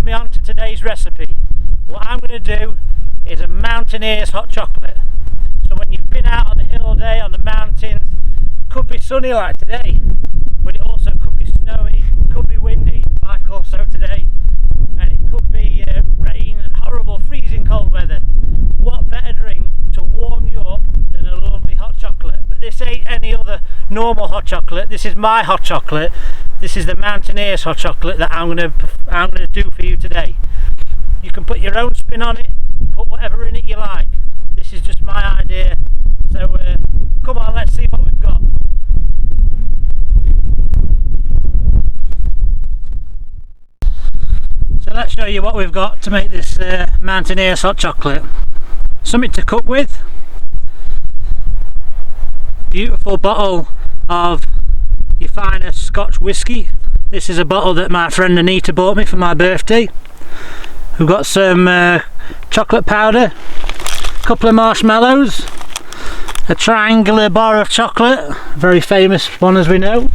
me on to today's recipe. What I'm going to do is a mountaineers hot chocolate. So when you've been out on the hill day on the mountains, could be sunny like today, but it also could be snowy, could be windy like also today, and it could be rain and horrible freezing cold weather. What better drink to warm you up than a lovely hot chocolate? But this ain't any other normal hot chocolate. This is my hot chocolate. This is the Mountaineers hot chocolate that I'm gonna do for you today. You can put your own spin on it, put whatever in it you like. This is just my idea. So come on, let's see what we've got. So let's show you what we've got to make this Mountaineers hot chocolate. Something to cook with. Beautiful bottle of your finest Scotch whisky. This is a bottle that my friend Anita bought me for my birthday. We've got some chocolate powder, a couple of marshmallows, a triangular bar of chocolate, very famous one as we know,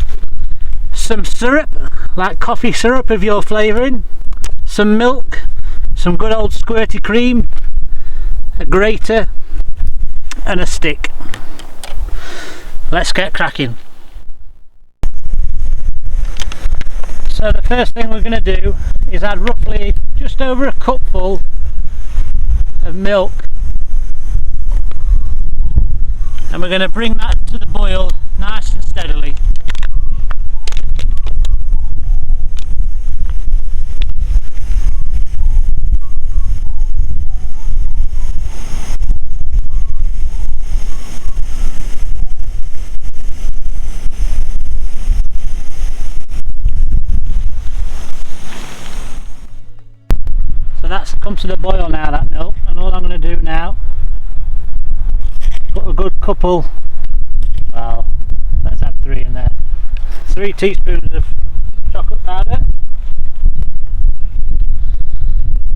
some syrup, like coffee syrup of your flavouring, some milk, some good old squirty cream, a grater and a stick. Let's get cracking. So the first thing we're going to do is add roughly just over a cupful of milk, and we're going to bring that to the boil nice and steadily. So that's come to the boil now, that milk, and all I'm going to do now, put a good couple, well, let's add 3 in there, 3 teaspoons of chocolate powder,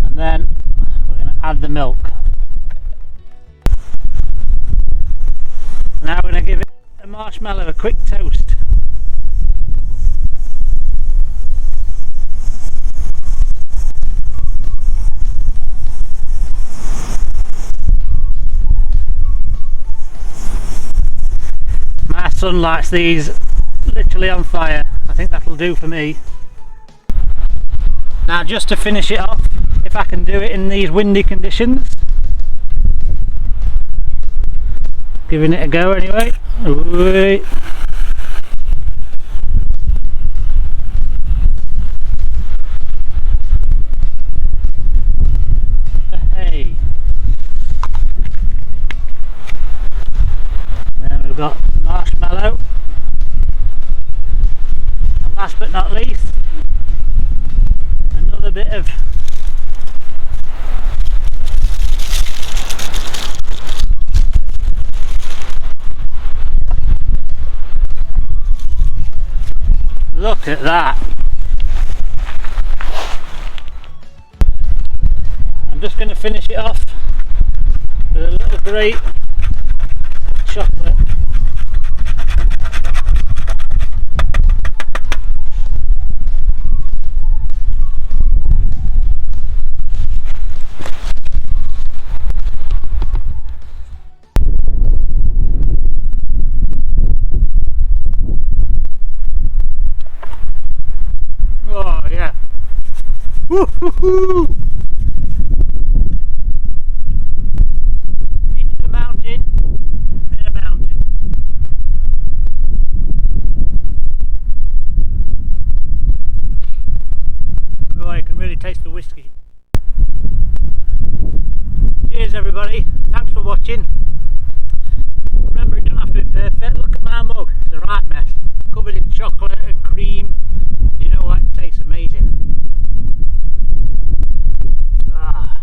and then we're going to add the milk. Now we're going to give it a marshmallow a quick toast. My son likes these literally on fire. I think that'll do for me. Now just to finish it off, if I can do it in these windy conditions, giving it a go anyway. Ooh. Hey. Then we've got marshmallow, and last but not least, another bit of look at that. I'm just going to finish it off with a little grate of chocolate. Oh yeah. Woo-hoo-hoo! Into the mountain, in a mountain. Oh, I can really taste the whiskey. Cheers everybody, thanks for watching. Remember, it doesn't have to be perfect. Look at my mug, it's a right mess. Covered in chocolate and cream. But you know what? It tastes amazing. Ah,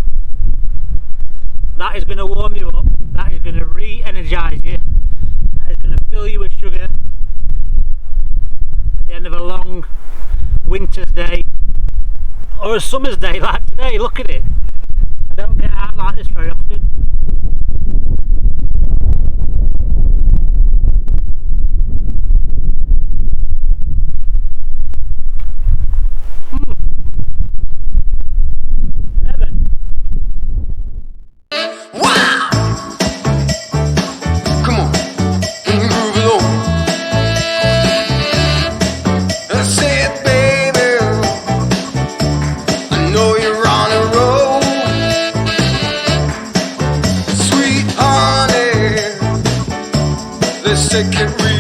that is going to warm you up. That is going to re-energise you. That is going to fill you with sugar at the end of a long winter's day or a summer's day like today. Look at it. I don't get out like this very often. take it real